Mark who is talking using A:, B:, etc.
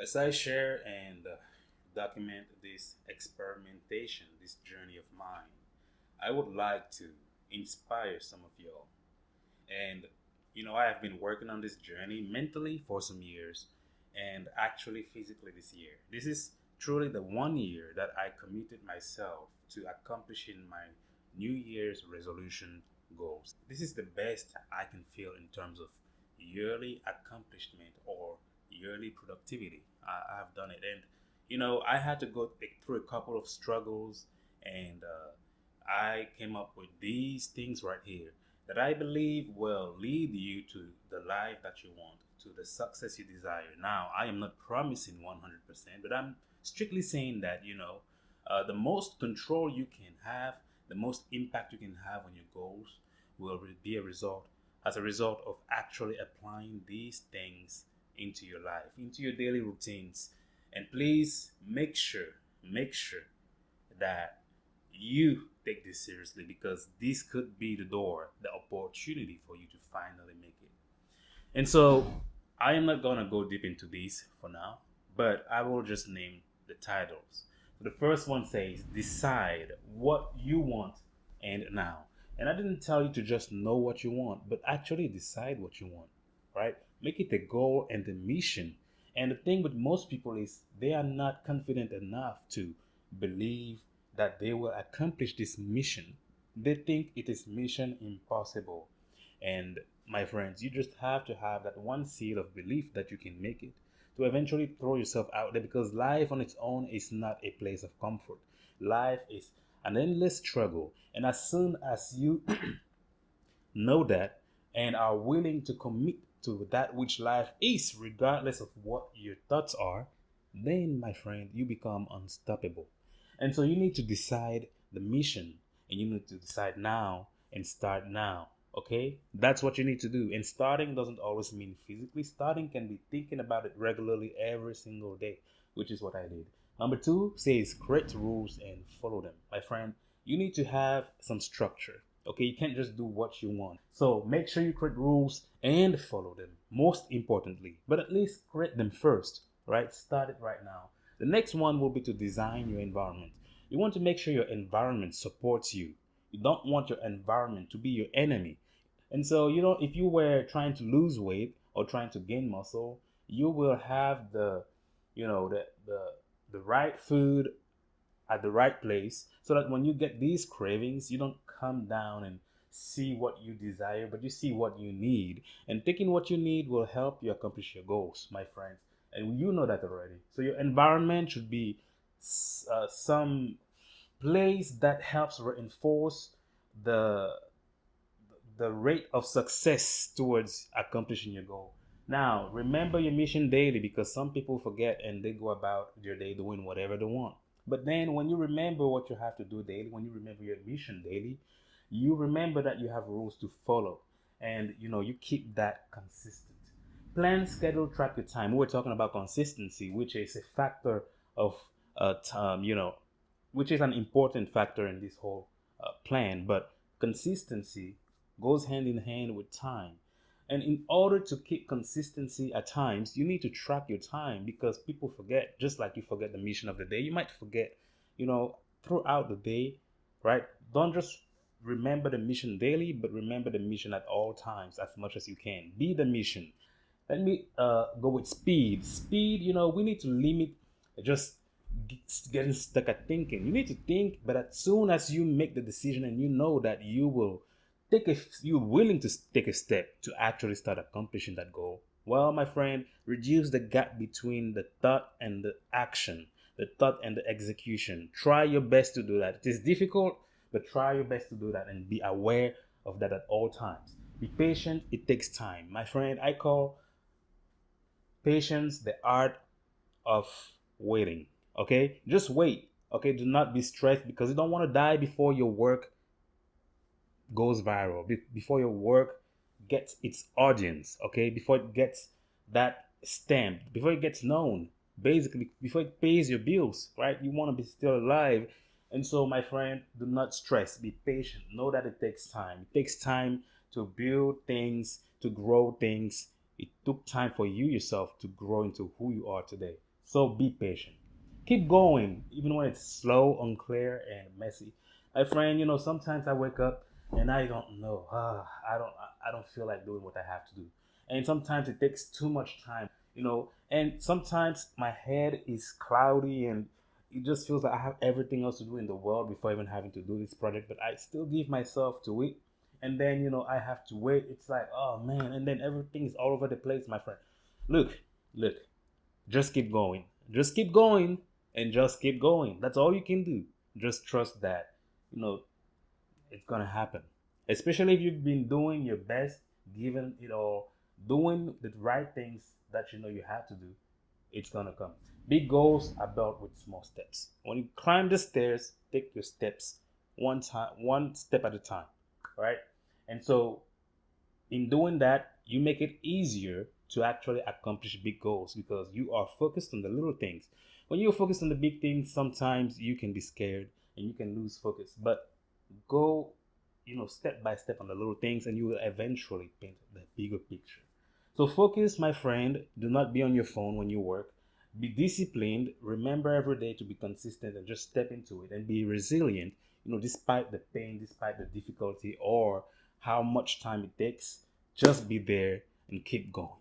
A: As I share and document this experimentation, this journey of mine, I would like to inspire some of y'all. And, I have been working on this journey mentally for some years and actually physically this year. This is truly the 1 year that I committed myself to accomplishing my New Year's resolution goals. This is the best I can feel in terms of yearly accomplishment or yearly productivity. I've done it. And, I had to go through a couple of struggles and I came up with these things right here that I believe will lead you to the life that you want, to the success you desire. Now, I am not promising 100%, but I'm strictly saying that, the most control you can have, the most impact you can have on your goals will be as a result of actually applying these things into your life, into your daily routines. And please make sure that you take this seriously because this could be the door, the opportunity for you to finally make it. And so I am not gonna go deep into these for now, but I will just name the titles. So the first one says, decide what you want and now. And I didn't tell you to just know what you want, but actually decide what you want, right? Make it the goal and the mission. And the thing with most people is they are not confident enough to believe that they will accomplish this mission. They think it is mission impossible. And my friends, you just have to have that one seed of belief that you can make it to eventually throw yourself out there because life on its own is not a place of comfort. Life is an endless struggle. And as soon as you know that and are willing to commit to that which life is, regardless of what your thoughts are, then, my friend, you become unstoppable. And so you need to decide the mission and you need to decide now and start now. Okay? That's what you need to do. And starting doesn't always mean physically. Starting can be thinking about it regularly every single day, which is what I did. Number two says create rules and follow them. My friend, you need to have some structure. Okay, you can't just do what you want. So make sure you create rules and follow them, most importantly. But at least create them first, right? Start it right now. The next one will be to design your environment. You want to make sure your environment supports you. You don't want your environment to be your enemy. And so, if you were trying to lose weight or trying to gain muscle, you will have the right food at the right place so that when you get these cravings, you don't come down and see what you desire, but you see what you need. And taking what you need will help you accomplish your goals, my friends. And you know that already. So your environment should be some place that helps reinforce the the rate of success towards accomplishing your goal. Now, remember your mission daily because some people forget and they go about their day doing whatever they want. But then, when you remember what you have to do daily, when you remember your mission daily, you remember that you have rules to follow and you keep that consistent. Plan, schedule, track your time. We're talking about consistency, which is a factor of time, which is an important factor in this whole plan. But consistency goes hand in hand with time. And in order to keep consistency at times, you need to track your time because people forget, just like you forget the mission of the day. You might forget, throughout the day, right? Don't just remember the mission daily, but remember the mission at all times as much as you can. Be the mission. Let me go with speed. Speed, we need to limit just getting stuck at thinking. You need to think, but as soon as you make the decision and you know that you're willing to take a step to actually start accomplishing that goal, well, my friend, reduce the gap between the thought and the action, the thought and the execution. Try your best to do that. It is difficult, but try your best to do that and be aware of that at all times. Be patient. It takes time, my friend. I call patience the art of waiting. Okay, just wait. Okay, do not be stressed because you don't want to die before your work goes viral, before your work gets its audience. Okay, before it gets that stamp, before it gets known, basically before it pays your bills, right? You want to be still alive. And so, my friend, do not stress. Be patient. Know that it takes time. It takes time to build things, to grow things. It took time for you yourself to grow into who you are today. So be patient. Keep going, even when it's slow, unclear, and messy. My friend, sometimes I wake up and I don't know. I don't feel like doing what I have to do. And sometimes it takes too much time, and sometimes my head is cloudy and it just feels like I have everything else to do in the world before even having to do this project, but I still give myself to it. And then, I have to wait. It's like, oh man, and then everything is all over the place, my friend. Look, look, just keep going. Just keep going and just keep going. That's all you can do. Just trust that, you know, it's gonna happen. Especially if you've been doing your best, giving it all, doing the right things that you know you have to do, it's gonna come. Big goals are built with small steps. When you climb the stairs, take your steps one step at a time. Right? And so in doing that, you make it easier to actually accomplish big goals because you are focused on the little things. When you're focused on the big things, sometimes you can be scared and you can lose focus. But go, step by step on the little things, and you will eventually paint the bigger picture. So focus, my friend. Do not be on your phone when you work. Be disciplined. Remember every day to be consistent and just step into it and be resilient, despite the pain, despite the difficulty, or how much time it takes. Just be there and keep going.